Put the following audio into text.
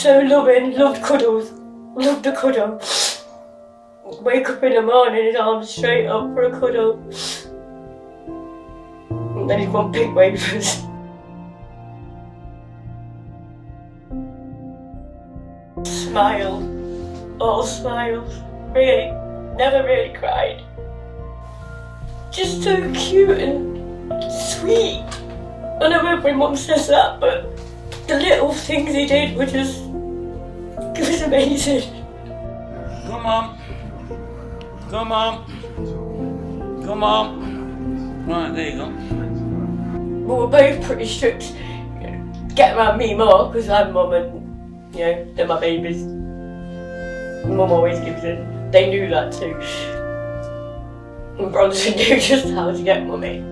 so loving, loved cuddles, loved a cuddle. Wake up in the morning, his arms straight up for a cuddle. And then he'd want pig wafers. Smiled, all smiles, really, never really cried. Just so cute and sweet. I know every mum says that, but the little things he did were just, it was amazing. Come on. Come on. Come on. Right, there you go. We were both pretty strict. Get around me more, because I'm mum and, you know, they're my babies. Mum always gives in. They knew that too. And Bronson knew just how to get mummy.